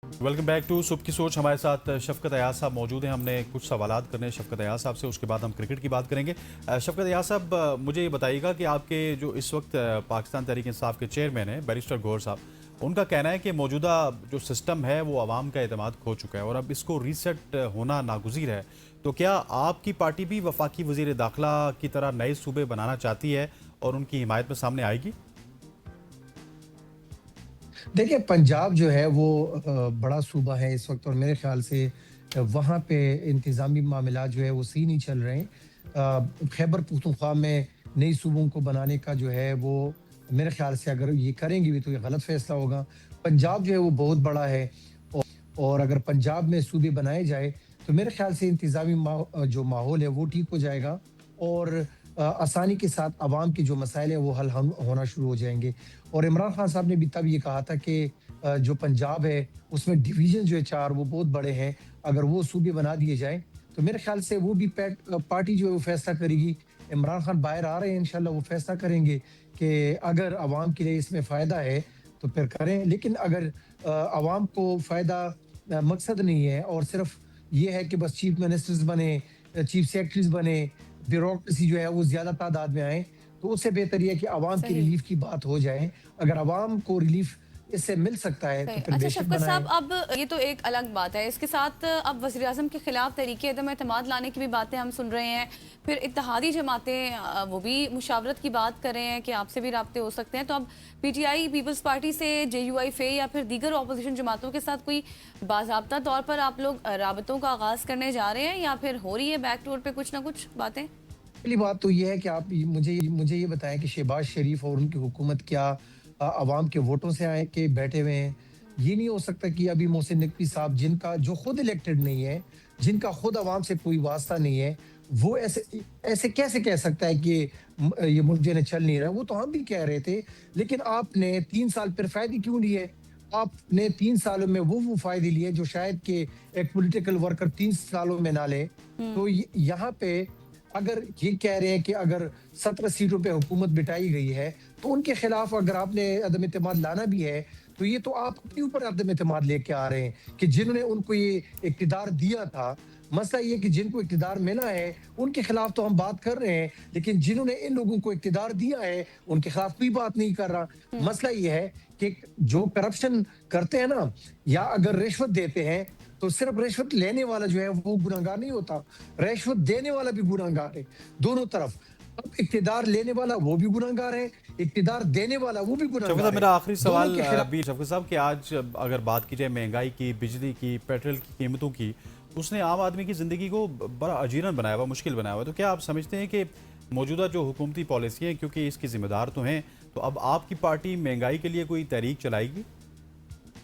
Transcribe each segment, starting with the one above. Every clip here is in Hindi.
वेलकम बैक टू सुबह की सोच। हमारे साथ शफकत अयाज साहब मौजूद हैं। हमने कुछ सवालात करने हैं शफकत अयाज साहब से, उसके बाद हम क्रिकेट की बात करेंगे। शफकत अयाज साहब, मुझे ये बताइएगा कि आपके जो इस वक्त पाकिस्तान तहरीक इंसाफ के चेयरमैन हैं बैरिस्टर गौहर साहब, उनका कहना है कि मौजूदा जो सिस्टम है वो आवाम का एतमाद खो चुका है और अब इसको रीसेट होना नागुज़ीर है। तो क्या आपकी पार्टी भी वफाकी वज़ीर दाखिला की तरह नए सूबे बनाना चाहती है और उनकी हिमायत में सामने आएगी? देखिए, पंजाब जो है वो बड़ा सूबा है इस वक्त और मेरे ख्याल से वहाँ पे इंतज़ामी मामला जो है वो सही नहीं चल रहे हैं। खैबर पख्तूनख्वा में नई सूबों को बनाने का जो है वो मेरे ख्याल से अगर ये करेंगे भी तो ये गलत फैसला होगा। पंजाब जो है वो बहुत बड़ा है औ और अगर पंजाब में सूबे बनाए जाए तो मेरे ख्याल से इंतज़ामी जो माहौल है वो ठीक हो जाएगा और आसानी के साथ अवाम के जो मसाइल हैं वो हल हम होना शुरू हो जाएँगे। और इमरान खान साहब ने भी तब ये कहा था कि जो पंजाब है उसमें डिवीज़न जो है 4 वो बहुत बड़े हैं। अगर वो सूबे बना दिए जाएँ तो मेरे ख़्याल से वो भी पार्टी जो है वो फ़ैसला करेगी। इमरान खान बाहर आ रहे हैं, इंशाल्लाह वो फ़ैसला करेंगे कि अगर अवाम के लिए इसमें फ़ायदा है तो फिर करें। लेकिन अगर अवाम को फ़ायदा मकसद नहीं है और सिर्फ़ ये है कि बस चीफ मिनिस्टर्स बने, चीफ सेक्रेटरीज़ बने, ब्यूरोक्रेसी जो है वो ज़्यादा तादाद में आए, तो उससे बेहतर ये है कि अवाम की सही। रिलीफ की बात हो जाए। अगर अवाम को रिलीफ इससे मिल सकता है तो सही। फिर अच्छा बेशक शफ़क़त साहब, बनाएँ। अब ये तो एक अलग बात है। इसके साथ अब वज़ीर-ए-आज़म के खिलाफ तहरीक एतमाद लाने की भी बातें हम सुन रहे हैं। फिर इत्तेहादी जमातें वो भी मुशावरत की बात कर रहे हैं कि आपसे भी राब्ते हो सकते हैं। तो अब पीटीआई पीपल्स पार्टी से जेयूआईफे या फिर दीगर ऑपोजिशन जमातों के साथ कोई बाज़ाब्ता तौर पर आप लोग राबतों का आगाज़ करने जा रहे हैं या फिर हो रही है बैक डोर पे कुछ ना कुछ बातें? पहली बात तो ये है कि आप मुझे ये बताएँ कि शहबाज शरीफ और उनकी हुकूमत क्या अवाम के वोटों से आए के बैठे हुए हैं? ये नहीं हो सकता कि अभी मोहसिन नकवी साहब जिनका जो खुद इलेक्टेड नहीं है, जिनका खुद अवाम से कोई वास्ता नहीं है, वो ऐसे ऐसे कैसे कह सकता है कि ये मुल्क जो है ना चल नहीं रहा है? वो तो हम भी कह रहे थे, लेकिन आपने 3 साल फिर फ़ायदे क्यों लिए? आपने 3 सालों में वो फ़ायदे लिए जो शायद कि एक पॉलिटिकल वर्कर 3 सालों में ना ले। तो हुँ। यहाँ पे अगर ये कह रहे हैं कि अगर 17 सीटों पे हुकूमत बिठाई गई है, तो उनके खिलाफ अगर आपने अदम एतमाद लाना भी है, तो ये तो आप अपने ऊपर अदम एतमाद लेके आ रहे हैं कि जिन्होंने उनको ये इक़्तिदार दिया था। मसला ये है कि जिनको इक़्तिदार मिला है, उनके खिलाफ तो हम बात कर रहे हैं, लेकिन जिन्होंने इन लोगों को इक़्तिदार दिया है, उनके खिलाफ कोई बात नहीं कर रहा। हुँ। मसला ये है कि जो करप्शन करते हैं ना या अगर रिश्वत देते हैं, तो सिर्फ रिश्वत लेने वाला जो है वो गुनहगार नहीं होता, रिश्वत देने वाला भी गुनहगार है, दोनों तरफ। अब इक़्तिदार लेने वाला वो भी गुनहगार है, इक़्तिदार देने वाला वो भी शफकत साहब, गुनहगार है। मेरा आखिरी दोनों सवाल के खिलाफ भी शफकत साहब कि आज अगर बात की जाए महंगाई की, बिजली की, पेट्रोल की कीमतों की, तो उसने आम आदमी की ज़िंदगी को बड़ा अजीरन बनाया हुआ, मुश्किल बनाया हुआ है। तो क्या आप समझते हैं कि मौजूदा जो हुकूमती पॉलिसी हैं, क्योंकि इसकी जिम्मेदार तो हैं, तो अब आपकी पार्टी महंगाई के लिए कोई तहरीक चलाएगी?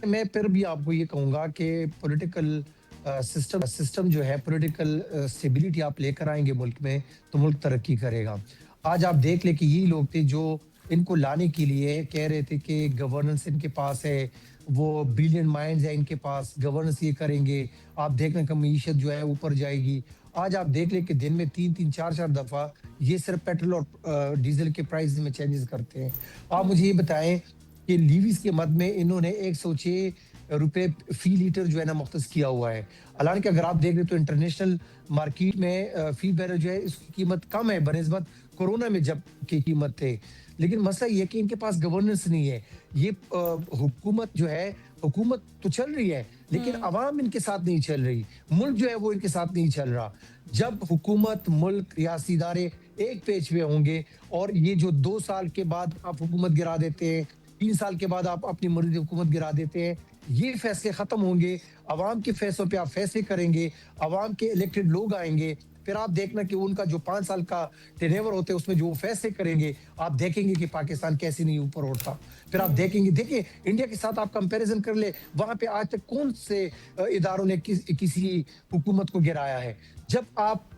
मैं फिर भी आपको ये कहूँगा कि पॉलिटिकल सिस्टम जो है पॉलिटिकल स्टेबिलिटी आप लेकर आएँगे मुल्क में, तो मुल्क तरक्की करेगा। आज आप देख लें कि यही लोग थे जो इनको लाने के लिए कह रहे थे कि गवर्नेंस इनके पास है, वो ब्रिलियंट माइंड्स हैं इनके पास, गवर्नेंस ये करेंगे, आप देख लें कि मईशत जो है ऊपर जाएगी। आज आप देख लें कि दिन में 3-3 4-4 दफ़ा ये सिर्फ़ पेट्रोल और डीज़ल के प्राइस में चेंजेज़ करते हैं। आप मुझे हुँ। ये बताएँ कि लीवीज़ के मद में इन्होंने 106 रुपए फ़ी लीटर जो है ना मुख्तस किया हुआ है। हालाँकि अगर आप देख रहे तो इंटरनेशनल मार्केट में फ़ी बैरल जो है इसकी कीमत कम है बनिस्बत कोरोना में जब की कीमत थे। लेकिन मसला ये है कि इनके पास गवर्नेंस नहीं है। ये हुकूमत जो है, हुकूमत तो चल रही है, लेकिन हुँ। अवाम इनके साथ नहीं चल रही। मुल्क जो है वो इनके साथ नहीं चल रहा। जब हुकूमत, मुल्क, रियासी इदारे एक पेज पे होंगे और ये जो 2 साल के बाद आप हुकूमत गिरा देते हैं, 3 साल के बाद आप अपनी मर्ज़ी हुकूमत गिरा देते हैं, ये फैसले खत्म होंगे, अवाम के फैसलों पे आप फैसले करेंगे, अवाम के इलेक्टेड लोग आएँगे, फिर आप देखना कि उनका जो 5 साल का टेन्योर होता है उसमें जो वो फैसले करेंगे, आप देखेंगे कि पाकिस्तान कैसे नहीं ऊपर उठता। फिर आप हुँ। देखेंगे देखिए इंडिया के साथ आप कंपैरिज़न कर ले, वहाँ पे आज तक कौन से इदारों ने किसी हुकूमत को गिराया है। जब आप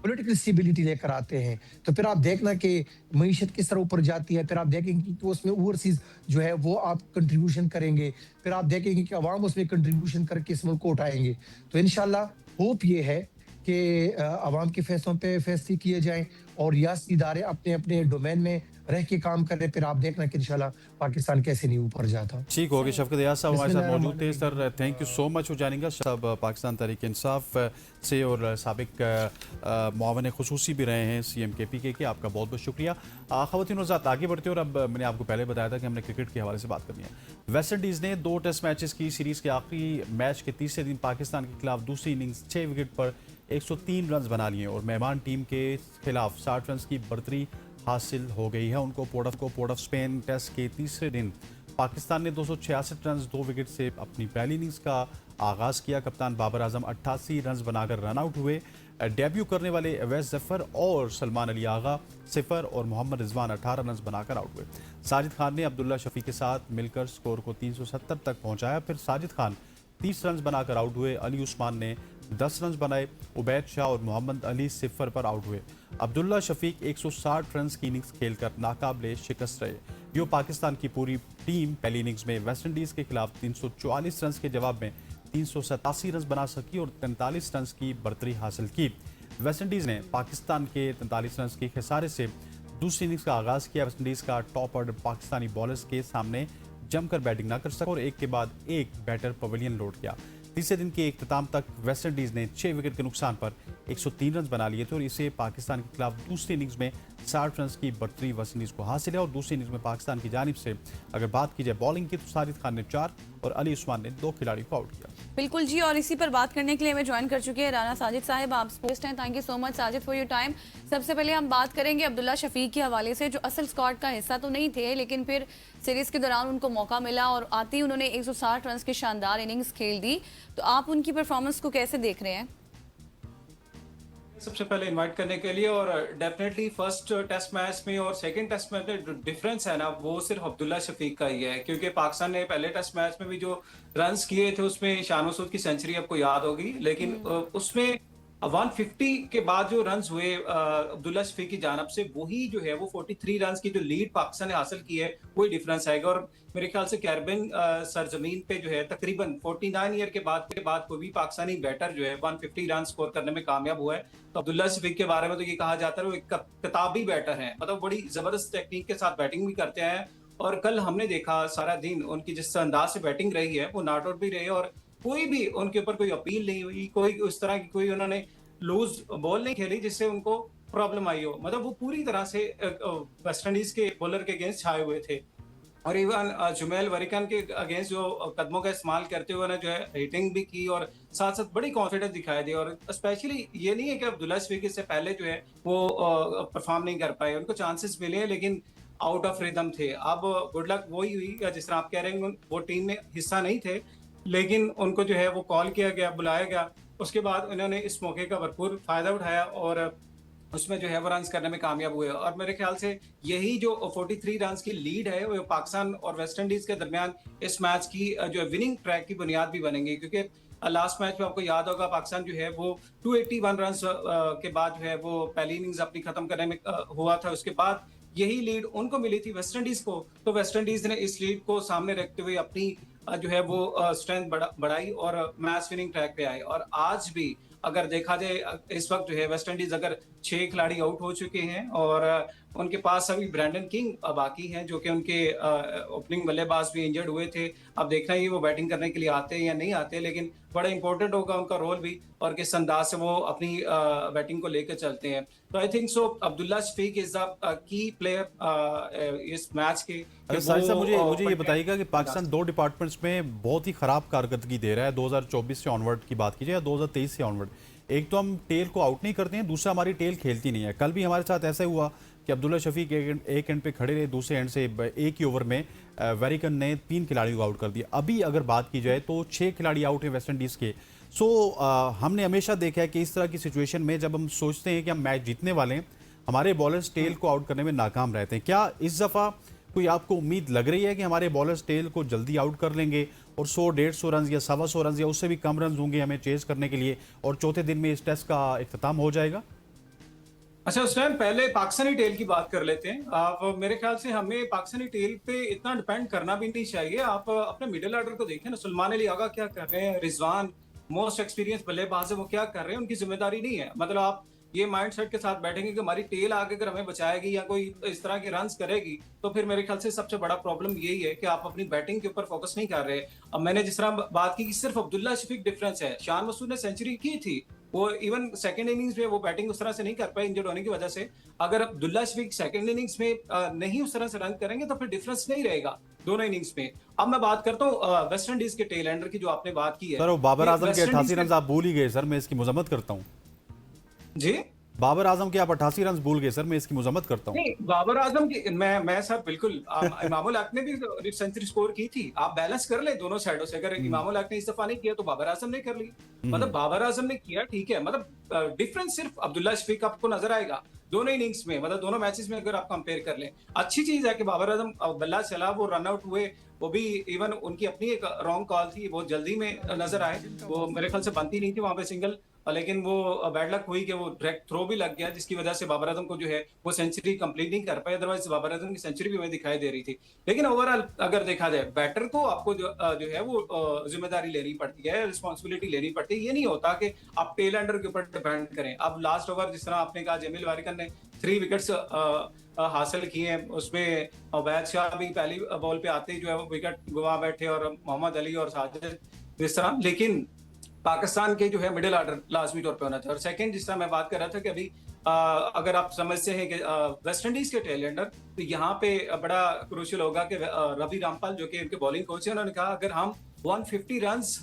पॉलिटिकल स्टेबिलिटी लेकर आते हैं, तो फिर आप देखना कि मईशत किस तरह ऊपर जाती है, फिर आप देखेंगे कि उसमें ओवरसीज़ जो है वो आप कंट्रीब्यूशन करेंगे, फिर आप देखेंगे कि अवाम उसमें कंट्रीब्यूशन करके इस मुल्क को उठाएँगे। तो इंशाल्लाह होप ये है कि अवाम के फैसलों पे फैसले किए जाएँ और रियासती इदारे अपने अपने डोमेन में रह के काम कर रहे, फिर आप देखना कि इंशाल्लाह पाकिस्तान कैसे नहीं ऊपर जाता। ठीक हो गया। शफकत अयाज साहब हमारे साथ मौजूद थे। सर बिस्मिल्लाहिर्रहमानिर्रहीम। Thank you so much for joining us. साहब पाकिस्तान तहरीक इंसाफ से और साबिक मुआवन खुसूसी भी रहे हैं CMKP के। आपका बहुत बहुत शुक्रिया। ख़वातीन और हज़रात आगे बढ़ते हैं, और अब मैंने आपको पहले बताया था कि हमने क्रिकेट के हवाले से बात करनी है। वेस्ट इंडीज़ ने 2 टेस्ट मैचेस की सीरीज़ के आखिरी मैच के तीसरे दिन पाकिस्तान के खिलाफ दूसरी इनिंग्स 6 विकेट पर 103 रन बना लिए और मेहमान टीम के खिलाफ 60 रन की बढ़तरी हासिल हो गई है। उनको पोर्ट ऑफ स्पेन टेस्ट के तीसरे दिन पाकिस्तान ने 266 रन 2 विकेट से अपनी पहली इनिंग्स का आगाज़ किया। कप्तान बाबर आजम 88 रन बनाकर रन आउट हुए। डेब्यू करने वाले अवैस जफर और सलमान अली आगा 0 और मोहम्मद रिजवान 18 रन बनाकर आउट हुए। साजिद खान ने अब्दुल्ला शफी के साथ मिलकर स्कोर को 370 तक पहुंचाया। फिर साजिद खान 30 रन बनाकर आउट हुए। अली उस्मान ने 10 रन बनाए। उबैद शाह और मोहम्मद अली 0 पर आउट हुए। अब्दुल्ला शफीक 160 रन की इनिंग्स खेलकर नाकाबिले शिकस्त रहे। यूँ पाकिस्तान की पूरी टीम पहली इनिंग्स में वेस्ट इंडीज़ के खिलाफ 344 रन के जवाब में 387 रन बना सकी और 43 रन की बढ़तरी हासिल की। वेस्ट इंडीज़ ने पाकिस्तान के 43 रन के खसारे से दूसरी इनिंग्स का आगाज़ किया। वेस्ट इंडीज़ का टॉप ऑर्डर पाकिस्तानी बॉलर्स के सामने जमकर बैटिंग न कर सका और एक के बाद एक बैटर पवेलियन लौट गया। तीसरे दिन के इख्तिताम तक वेस्ट इंडीज़ ने 6 विकेट के नुकसान पर 103 रन बना लिए थे और इसे पाकिस्तान के खिलाफ दूसरी इनिंग्स में 60 रन की बढ़तरी वेस्ट इंडीज़ को हासिल है। और दूसरी इनिंग्स में पाकिस्तान की जानिब से अगर बात की जाए बॉलिंग की, तो साजिद खान ने 4 और अली उस्मान ने 2 खिलाड़ी को आउट किया। बिल्कुल जी, और इसी पर बात करने के लिए हमें ज्वाइन कर चुके हैं राना साजिद साहब। आप स्पोर्ट्स हैं। Thank you so much Sajid for your time. सबसे पहले हम बात करेंगे अब्दुल्ला शफीक के हवाले से, जो असल स्क्वाड का हिस्सा तो नहीं थे, लेकिन फिर सीरीज के दौरान उनको मौका मिला और आते ही उन्होंने 160 रन की शानदार इनिंग्स खेल दी। तो आप उनकी परफॉर्मेंस को कैसे देख रहे हैं? सबसे पहले इनवाइट करने के लिए, और डेफिनेटली फर्स्ट टेस्ट मैच में और सेकंड टेस्ट मैच में जो डिफरेंस है ना, वो सिर्फ अब्दुल्ला शफीक का ही है, क्योंकि पाकिस्तान ने पहले टेस्ट मैच में भी जो रन्स किए थे उसमें शान मसूद की सेंचुरी आपको याद होगी, लेकिन उसमें 150 के बाद जो रन्स हुए अब्दुल्ला शफीक की जानब से, वही जो है वो 43 रन्स की जो लीड पाकिस्तान ने हासिल की है, वही डिफरेंस आएगा। और मेरे ख्याल से कैरिबियन सरजमीन पे जो है तकरीबन 49 ईयर के बाद कोई भी पाकिस्तानी बैटर जो है 150 रन स्कोर करने में कामयाब हुआ है। तो अब्दुल्ला शफीक के बारे में तो ये कहा जाता है वो एक किताबी बैटर है, मतलब बड़ी जबरदस्त टेक्निक के साथ बैटिंग भी करते हैं। और कल हमने देखा सारा दिन उनकी जिस अंदाज से बैटिंग रही है वो नॉट आउट भी रही है, और कोई भी उनके ऊपर कोई अपील नहीं हुई, कोई उस तरह की कोई उन्होंने लूज बॉल नहीं खेली जिससे उनको प्रॉब्लम आई हो। मतलब वो पूरी तरह से वेस्ट इंडीज के बॉलर के अगेंस्ट छाए हुए थे। और इवन जुमैल वरिकन के अगेंस्ट जो कदमों का इस्तेमाल करते हुए जो है हिटिंग भी की और साथ साथ बड़ी कॉन्फिडेंस दिखाई दी। और स्पेशली ये नहीं है कि अब्दुल्ला शफीक से पहले जो है वो परफॉर्म नहीं कर पाए, उनको चांसेस मिले हैं लेकिन आउट ऑफ रिदम थे। अब गुड लक वही हुई, जिस तरह आप कह रहे हैं वो टीम में हिस्सा नहीं थे, लेकिन उनको जो है वो कॉल किया गया, बुलाया गया, उसके बाद उन्होंने इस मौके का भरपूर फायदा उठाया और उसमें जो है वो रन करने में कामयाब हुए। और मेरे ख्याल से यही जो 43 रन की लीड है वो पाकिस्तान और वेस्ट इंडीज के दरमियान इस मैच की जो विनिंग ट्रैक की बुनियाद भी बनेंगी, क्योंकि लास्ट मैच में आपको याद होगा पाकिस्तान जो है वो 281 रन के बाद जो है वो पहली इनिंग्स अपनी खत्म करने में हुआ था। उसके बाद यही लीड उनको मिली थी वेस्ट इंडीज को, तो वेस्ट इंडीज ने इस लीड को सामने रखते हुए अपनी जो है वो स्ट्रेंथ बढ़ाई और मैच विनिंग ट्रैक पे आए। और आज भी अगर देखा जाए इस वक्त जो है वेस्ट इंडीज अगर 6 खिलाड़ी आउट हो चुके हैं और उनके पास अभी ब्रैंडन किंग बाकी हैं, जो कि उनके ओपनिंग बल्लेबाज भी इंजर्ड हुए थे। अब देखना ही वो बैटिंग करने के लिए आते हैं या नहीं आते, लेकिन बड़ा इंपॉर्टेंट होगा उनका रोल भी और किस अंदाज से वो अपनी बैटिंग को लेकर चलते हैं। तो I think so Abdullah Shafique is the key player इस मैच के। साहिद साहब मुझे ये बताइएगा कि पाकिस्तान 2 डिपार्टमेंट्स में बहुत ही खराब कारकर्दगी दे रहा है 2024 से ऑनवर्ड की बात कीजिए या 2023 से ऑनवर्ड। एक तो हम टेल को आउट नहीं करते हैं, दूसरा हमारी टेल खेलती नहीं है। कल भी हमारे साथ ऐसा हुआ कि अब्दुल्ला शफीक एक एंड पे खड़े रहे, दूसरे एंड से एक ही ओवर में वेरिकन ने 3 खिलाड़ियों को आउट कर दिया। अभी अगर बात की जाए तो 6 खिलाड़ी आउट है वेस्ट इंडीज़ के। हमने हमेशा देखा है कि इस तरह की सिचुएशन में जब हम सोचते हैं कि हम मैच जीतने वाले हैं, हमारे बॉलर्स टेल को आउट करने में नाकाम रहते हैं। क्या इस दफ़ा कोई आपको उम्मीद लग रही है कि हमारे बॉलर्स टेल को जल्दी आउट कर लेंगे और 100-150 रन या 125 रन या उससे भी कम रन होंगे हमें चेज करने के लिए और चौथे दिन में इस टेस्ट का इख्तिताम हो जाएगा? अच्छा, उस टाइम पहले पाकिस्तानी टेल की बात कर लेते हैं। आप मेरे ख्याल से हमें पाकिस्तानी टेल पे इतना डिपेंड करना भी नहीं चाहिए। आप अपने मिडिल ऑर्डर को देखें ना, सलमान अली आगा क्या कर रहे हैं, रिजवान मोस्ट एक्सपीरियंस बल्लेबाज है, वो क्या कर रहे हैं, उनकी जिम्मेदारी नहीं है। मतलब आप ये माइंडसेट के साथ बैठेंगे कि हमारी टेल आगे अगर हमें बचाएगी या कोई इस तरह के रन्स करेगी, तो फिर मेरे ख्याल से सबसे बड़ा प्रॉब्लम यही है कि आप अपनी बैटिंग के ऊपर फोकस नहीं कर रहे। अब मैंने जिस तरह बात की कि सिर्फ अब्दुल्ला शफीक डिफरेंस है, शान मसूद ने सेंचुरी की थी, वो इवन सेकंड इनिंग्स में वो बैटिंग उस तरह से नहीं कर पाए इंजर्ड होने की वजह से। अगर अब्दुल्ला शफीक सेकंड इनिंग्स में नहीं उस तरह से रन करेंगे तो फिर डिफरेंस नहीं रहेगा दोनों इनिंग्स में। अब मैं बात करता हूँ वेस्ट इंडीज के टेल एंडर की जो आपने बात की है। सर वो बाबर ये आजम के वेस्ट इंडीज 88 रन आप भूल ही गए सर, मैं इसकी मजम्मत करता हूँ। जी बाबर आजम के आप 88 रन भूल गए सर, मैं इसकी मजम्मत करता हूँ। नहीं, बाबर आजम की मैं सर बिल्कुल इमामुल हक ने भी सेंचुरी स्कोर की थी। आप बैलेंस कर ले दोनों साइडों से। अगर इमामुल हक ने इस दफा नहीं किया तो बाबर आजम ने कर ली। मतलब बाबर आजम ने किया, ठीक है, मतलब डिफरेंस सिर्फ अब्दुल्ला शफीक आपको नजर आएगा दोनों इनिंग्स में, मतलब दोनों मैचेस में अगर आप कंपेयर कर लें। अच्छी चीज है कि बाबर आजम बल्ला चला, वो रन आउट हुए, वो भी इवन उनकी अपनी एक रॉन्ग कॉल थी, वो जल्दी में नजर आए, वो मेरे ख्याल से बनती नहीं थी वहां पे सिंगल, लेकिन वो बैड लक हुई कि वो डायरेक्ट थ्रो भी लग गया, जिसकी वजह से बाबर आजम को जो है वो सेंचुरी कंप्लीट नहीं कर पाए। अदरवाइज बाबर आजम की सेंचुरी भी हमें दिखाई दे रही थी। लेकिन ओवरऑल अगर देखा जाए, बैटर को आपको जो है वो जिम्मेदारी लेनी पड़ती है, रिस्पॉन्सिबिलिटी लेनी पड़ती है। ये नहीं होता कि आप टेल एंडर के ऊपर डिपेंड करें। अब लास्ट ओवर जिस तरह आपने कहा, जमील वारिकर ने 3 विकेट्स हासिल किए हैं, उसमें अवैध शाह भी पहली बॉल पे आते ही जो है वो विकेट गवा बैठे, और मोहम्मद अली और साजिद जिस तरह। लेकिन पाकिस्तान के जो है मिडिल ऑर्डर लाजमी तौर पे होना चाहिए। और सेकंड, जिस तरह मैं बात कर रहा था कि अभी अगर आप समझते हैं कि वेस्ट इंडीज के टेल एंडर, तो यहाँ पे बड़ा क्रूशियल होगा कि रवि रामपाल जो कि उनके बॉलिंग कोच हैं, उन्होंने कहा अगर हम 150 रन्स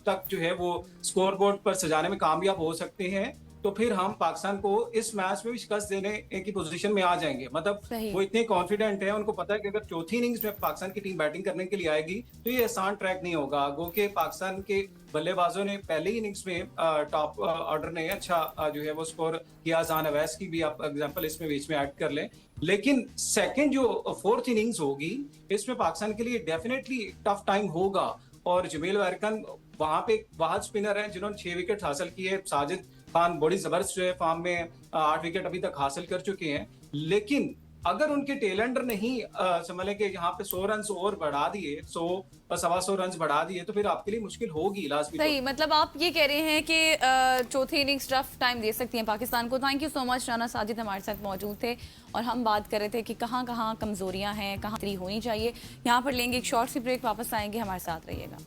तक जो है वो स्कोर बोर्ड पर सजाने में कामयाब हो सकते हैं, तो फिर हम पाकिस्तान को इस मैच में भी शिकस्त देने की पोजीशन में आ जाएंगे। मतलब सही। वो इतने कॉन्फिडेंट है, उनको पता है कि अगर चौथी इनिंग्स में पाकिस्तान की टीम बैटिंग करने के लिए आएगी तो ये आसान ट्रैक नहीं होगा। गो के पाकिस्तान के बल्लेबाजों ने पहले इनिंग्स में टॉप ऑर्डर ने अच्छा जो है वो स्कोर किया। जान अवैस की भी आप एग्जांपल इसमें बीच में ऐड कर लें। लेकिन सेकंड जो फोर्थ इनिंग्स होगी, इसमें पाकिस्तान के लिए डेफिनेटली टफ टाइम होगा। और जमील वारिकर वहां पे वाहद स्पिनर हैं जिन्होंने 6 विकेट हासिल किए। साजिद खान बड़ी जबरदस्त जो है फॉर्म में 8 विकेट अभी तक हासिल कर चुके हैं। लेकिन अगर उनके टेलेंडर नहीं समझ लें कि यहाँ पे 100 रन और बढ़ा दिए, 100-125 रन बढ़ा दिए, तो फिर आपके लिए मुश्किल होगी लास्ट। सही, मतलब आप ये कह रहे हैं कि चौथी इनिंग्स टफ टाइम दे सकती हैं पाकिस्तान को। Thank you so much. Rana Sajid हमारे साथ मौजूद थे और हम बात कर रहे थे कि कहाँ कहाँ कमजोरियां हैं, कहाँ होनी चाहिए। यहाँ पर लेंगे एक शॉर्ट सी ब्रेक, वापस आएंगे, हमारे साथ रहिएगा।